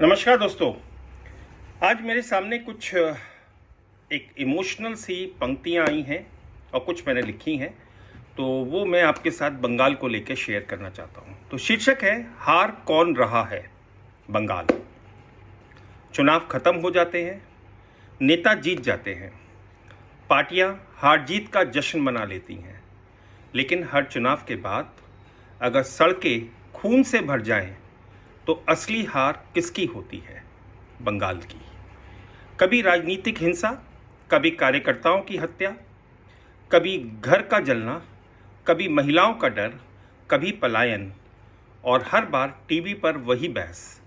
नमस्कार दोस्तों। आज मेरे सामने कुछ एक इमोशनल सी पंक्तियां आई हैं और कुछ मैंने लिखी हैं, तो वो मैं आपके साथ बंगाल को लेकर शेयर करना चाहता हूं। तो शीर्षक है, हार कौन रहा है बंगाल। चुनाव खत्म हो जाते हैं, नेता जीत जाते हैं, पार्टियां हार जीत का जश्न मना लेती हैं, लेकिन हर चुनाव के बाद अगर सड़कें खून से भर जाएं तो असली हार किसकी होती है? बंगाल की। कभी राजनीतिक हिंसा, कभी कार्यकर्ताओं की हत्या, कभी घर का जलना, कभी महिलाओं का डर, कभी पलायन, और हर बार टीवी पर वही बहस,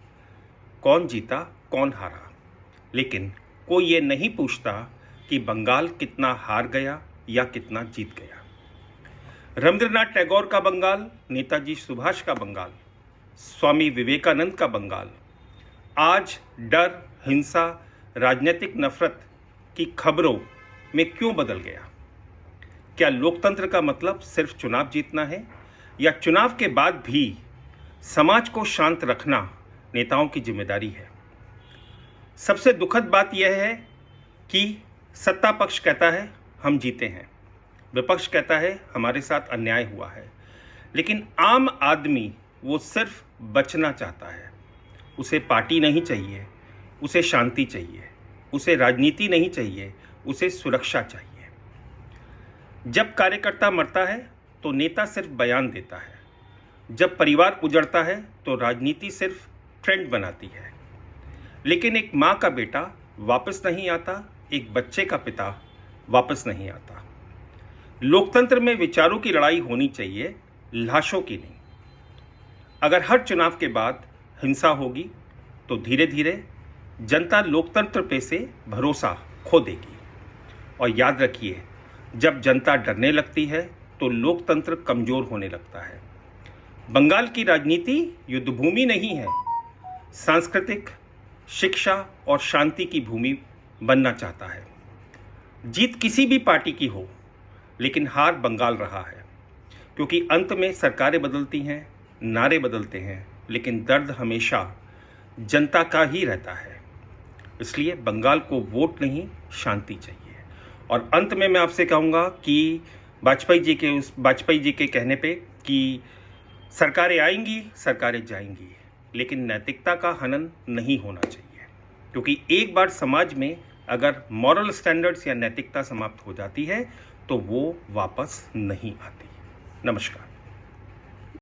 कौन जीता कौन हारा। लेकिन कोई ये नहीं पूछता कि बंगाल कितना हार गया या कितना जीत गया। रविंद्रनाथ टैगोर का बंगाल, नेताजी सुभाष का बंगाल, स्वामी विवेकानंद का बंगाल आज डर, हिंसा, राजनीतिक नफरत की खबरों में क्यों बदल गया? क्या लोकतंत्र का मतलब सिर्फ चुनाव जीतना है, या चुनाव के बाद भी समाज को शांत रखना नेताओं की जिम्मेदारी है? सबसे दुखद बात यह है कि सत्ता पक्ष कहता है हम जीते हैं, विपक्ष कहता है हमारे साथ अन्याय हुआ है, लेकिन आम आदमी वो सिर्फ बचना चाहता है। उसे पार्टी नहीं चाहिए, उसे शांति चाहिए, उसे राजनीति नहीं चाहिए, उसे सुरक्षा चाहिए। जब कार्यकर्ता मरता है तो नेता सिर्फ बयान देता है, जब परिवार उजड़ता है तो राजनीति सिर्फ ट्रेंड बनाती है। लेकिन एक माँ का बेटा वापस नहीं आता, एक बच्चे का पिता वापस नहीं आता। लोकतंत्र में विचारों की लड़ाई होनी चाहिए, लाशों की नहीं। अगर हर चुनाव के बाद हिंसा होगी तो धीरे धीरे जनता लोकतंत्र पे से भरोसा खो देगी। और याद रखिए, जब जनता डरने लगती है तो लोकतंत्र कमजोर होने लगता है। बंगाल की राजनीति युद्धभूमि नहीं है, सांस्कृतिक, शिक्षा और शांति की भूमि बनना चाहता है। जीत किसी भी पार्टी की हो, लेकिन हार बंगाल रहा है, क्योंकि अंत में सरकारें बदलती हैं, नारे बदलते हैं, लेकिन दर्द हमेशा जनता का ही रहता है। इसलिए बंगाल को वोट नहीं, शांति चाहिए। और अंत में मैं आपसे कहूँगा कि वाजपेयी जी के कहने पे कि सरकारें आएंगी, सरकारें जाएंगी, लेकिन नैतिकता का हनन नहीं होना चाहिए, क्योंकि एक बार समाज में अगर मॉरल स्टैंडर्ड्स या नैतिकता समाप्त हो जाती है तो वो वापस नहीं आती। नमस्कार।